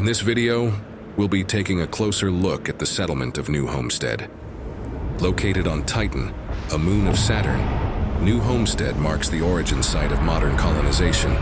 In this video, we'll be taking a closer look at the settlement of New Homestead. Located on Titan, a moon of Saturn, New Homestead marks the origin site of modern colonization.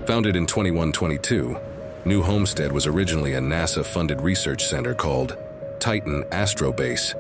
Founded in 2122, New Homestead was originally a NASA-funded research center called Titan Astrobase.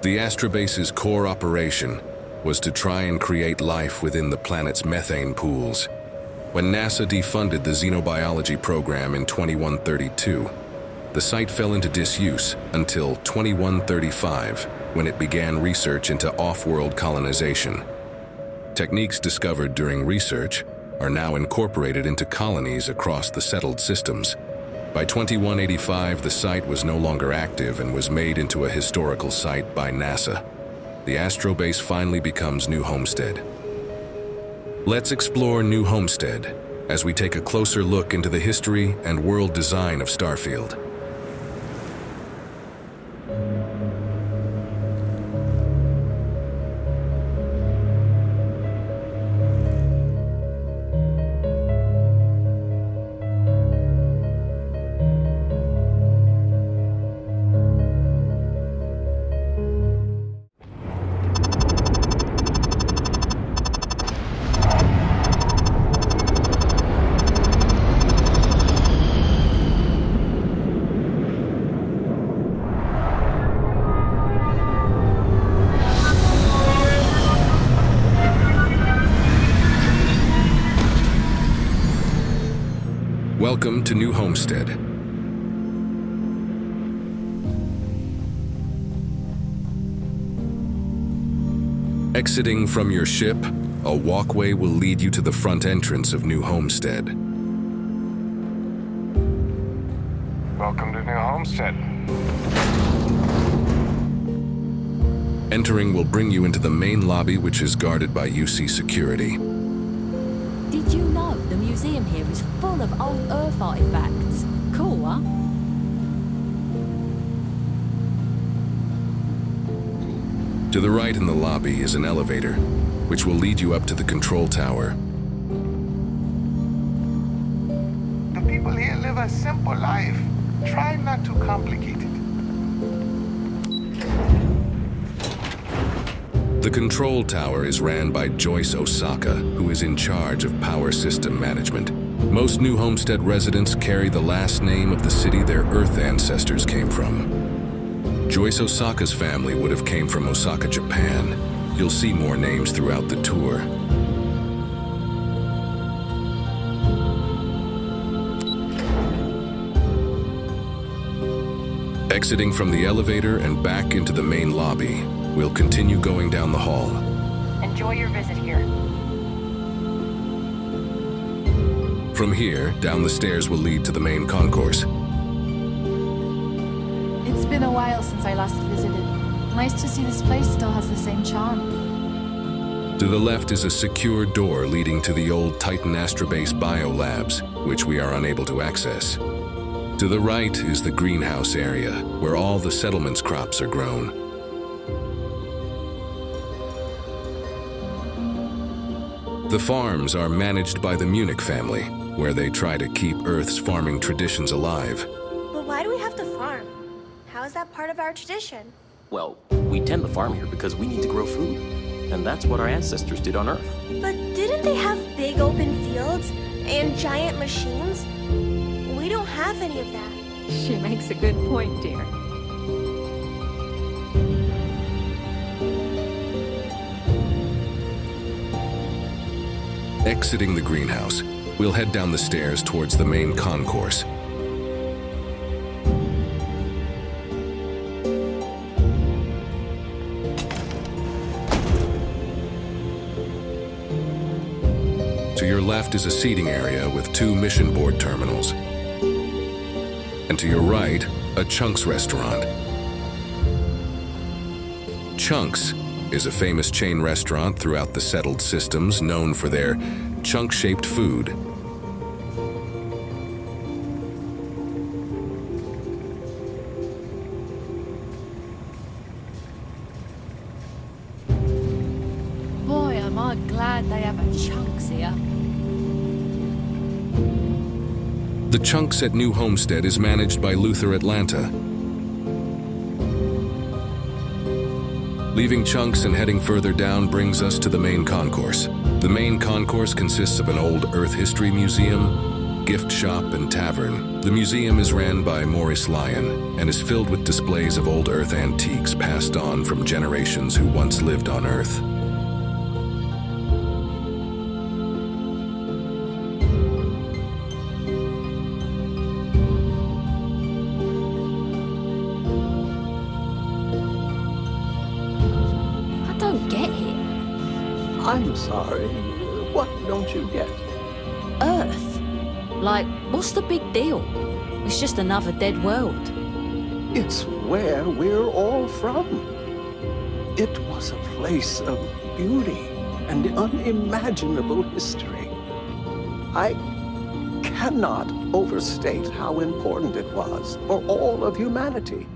The Astrobase's core operation was to try and create life within the planet's methane pools. When NASA defunded the xenobiology program in 2132, the site fell into disuse until 2135, when it began research into off-world colonization. Techniques discovered during research are now incorporated into colonies across the settled systems. By 2185, the site was no longer active and was made into a historical site by NASA. The Astrobase finally becomes New Homestead. Let's explore New Homestead as we take a closer look into the history and world design of Starfield. Welcome to New Homestead. Exiting from your ship, a walkway will lead you to the front entrance of New Homestead. Welcome to New Homestead. Entering will bring you into the main lobby, which is guarded by UC security. Did you know the museum here is full of old Earth artifacts? Cool, huh? To the right in the lobby is an elevator, which will lead you up to the control tower. The people here live a simple life. Try not to complicate it. The control tower is ran by Joyce Osaka, who is in charge of power system management. Most New Homestead residents carry the last name of the city their Earth ancestors came from. Joyce Osaka's family would have came from Osaka, Japan. You'll see more names throughout the tour. Exiting from the elevator and back into the main lobby, we'll continue going down the hall. Enjoy your visit here. From here, down the stairs will lead to the main concourse. It's been a while since I last visited. Nice to see this place still has the same charm. To the left is a secure door leading to the old Titan Astrobase Biolabs, which we are unable to access. To the right is the greenhouse area, where all the settlement's crops are grown. The farms are managed by the Munich family, where they try to keep Earth's farming traditions alive. But why do we have to farm? How is that part of our tradition? Well, we tend to farm here because we need to grow food. And that's what our ancestors did on Earth. But didn't they have big open fields and giant machines? We don't have any of that. She makes a good point, dear. Exiting the greenhouse, we'll head down the stairs towards the main concourse. To your left is a seating area with 2 mission board terminals. And to your right, a Chunks restaurant. Chunks is a famous chain restaurant throughout the settled systems known for their chunk-shaped food. Boy, am I glad they have a Chunks here. The chunks at New Homestead is managed by Luther Atlanta. Leaving chunks and heading further down brings us to the main concourse. The main concourse consists of an old Earth history museum, gift shop, and tavern. The museum is ran by Maurice Lyon and is filled with displays of old Earth antiques passed on from generations who once lived on Earth. I'm sorry. What don't you get? Earth? Like, what's the big deal? It's just another dead world. It's where we're all from. It was a place of beauty and unimaginable history. I cannot overstate how important it was for all of humanity.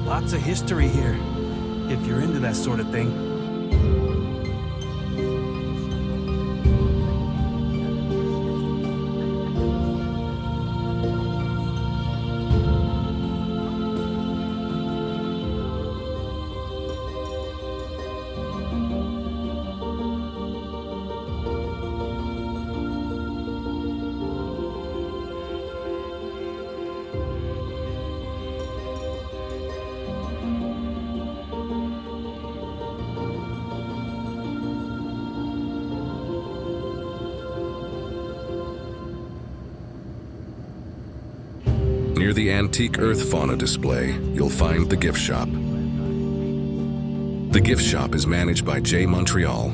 Lots of history here, if you're into that sort of thing. Near the antique Earth fauna display, you'll find the gift shop. The gift shop is managed by J. Montreal.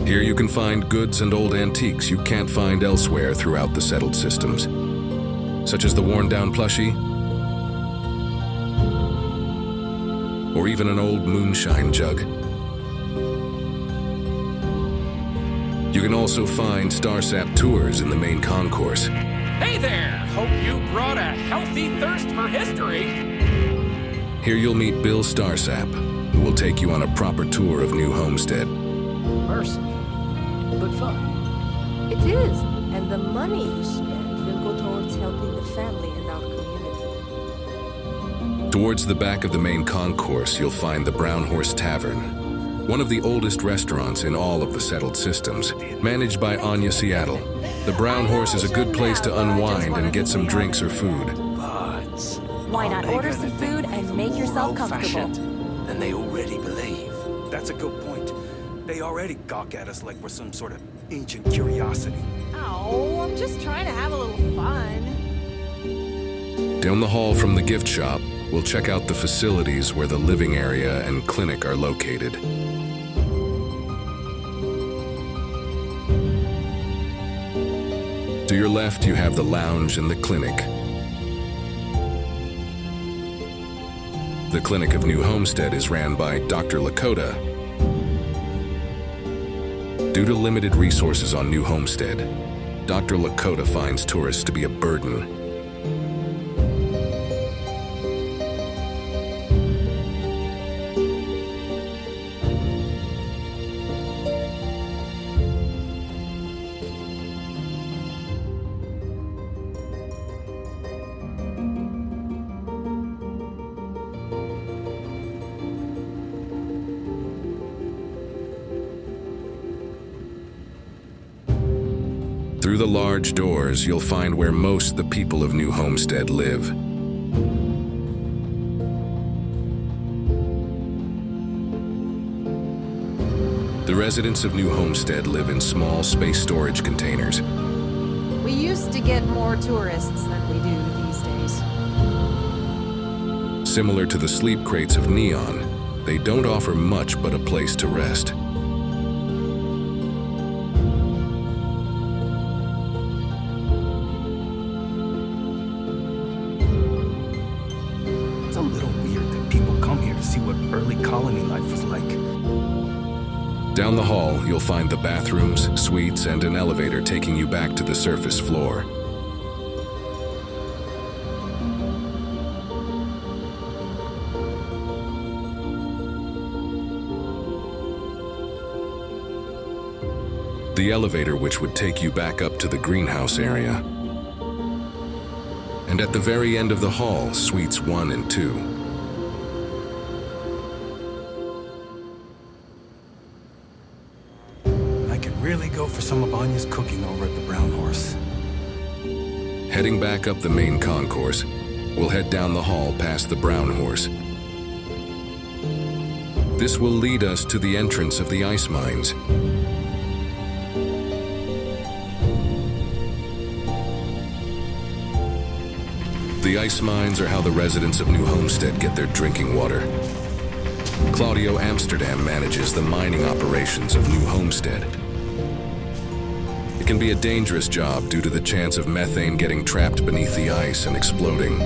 Here you can find goods and old antiques you can't find elsewhere throughout the settled systems, such as the worn-down plushie, or even an old moonshine jug. You can also find Starsap Tours in the main concourse. Hey there! Hope you brought a healthy thirst for history. Here you'll meet Bill Starsap, who will take you on a proper tour of New Homestead. Mercy. But fun. It is, and the money you spend will go towards helping the family in our community. Towards the back of the main concourse, you'll find the Brown Horse Tavern, one of the oldest restaurants in all of the settled systems, managed by Anya Seattle. The Brown Horse is a good place to unwind and get some drinks or food. But Why not order some food and make yourself comfortable? than they already believe. That's a good point. They already gawk at us like we're some sort of ancient curiosity. Oh, I'm just trying to have a little fun. Down the hall from the gift shop, we'll check out the facilities where the living area and clinic are located. To your left, you have the lounge and the clinic. The Clinic of New Homestead is ran by Dr. Lakota. Due to limited resources on New Homestead, Dr. Lakota finds tourists to be a burden. Through the large doors, you'll find where most the people of New Homestead live. The residents of New Homestead live in small space storage containers. We used to get more tourists than we do these days. Similar to the sleep crates of Neon, they don't offer much but a place to rest. colony life was like. Down the hall, you'll find the bathrooms, suites, and an elevator taking you back to the surface floor. The elevator which would take you back up to the greenhouse area. And at the very end of the hall, suites 1 and 2. I could really go for some of Anya's cooking over at the Brown Horse. Heading back up the main concourse, we'll head down the hall past the Brown Horse. This will lead us to the entrance of the ice mines. The ice mines are how the residents of New Homestead get their drinking water. Claudio Amsterdam manages the mining operations of New Homestead. It can be a dangerous job due to the chance of methane getting trapped beneath the ice and exploding.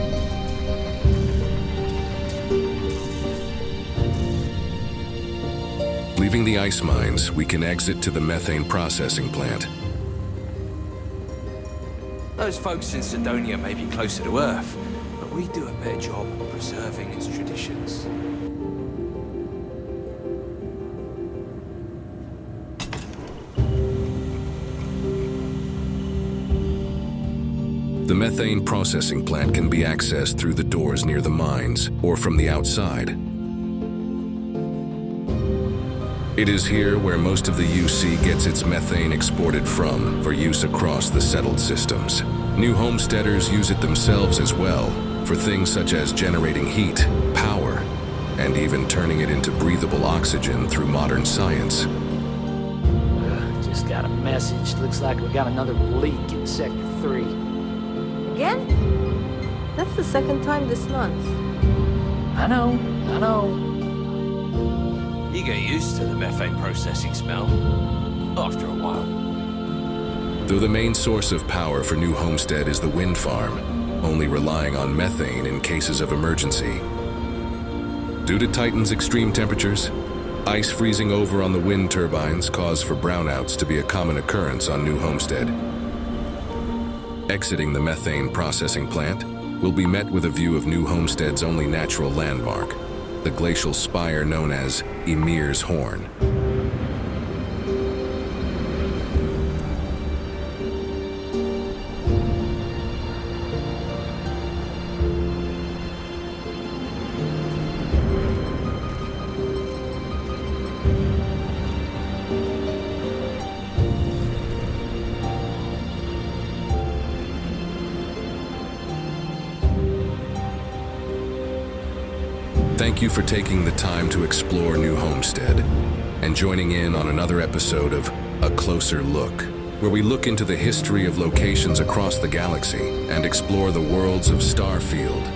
Leaving the ice mines, we can exit to the methane processing plant. Those folks in Sidonia may be closer to Earth, but we do a better job preserving its traditions. The methane processing plant can be accessed through the doors near the mines or from the outside. It is here where most of the UC gets its methane exported from for use across the settled systems. New homesteaders use it themselves as well for things such as generating heat, power, and even turning it into breathable oxygen through modern science. Just got a message. Looks like we got another leak in Sector 3. Again? That's the second time this month. I know. You get used to the methane processing smell after a while. Though the main source of power for New Homestead is the wind farm, only relying on methane in cases of emergency. Due to Titan's extreme temperatures, ice freezing over on the wind turbines cause for brownouts to be a common occurrence on New Homestead. Exiting the methane processing plant, we'll be met with a view of New Homestead's only natural landmark, the glacial spire known as Ymir's Horn. Thank you for taking the time to explore New Homestead and joining in on another episode of A Closer Look, where we look into the history of locations across the galaxy and explore the worlds of Starfield.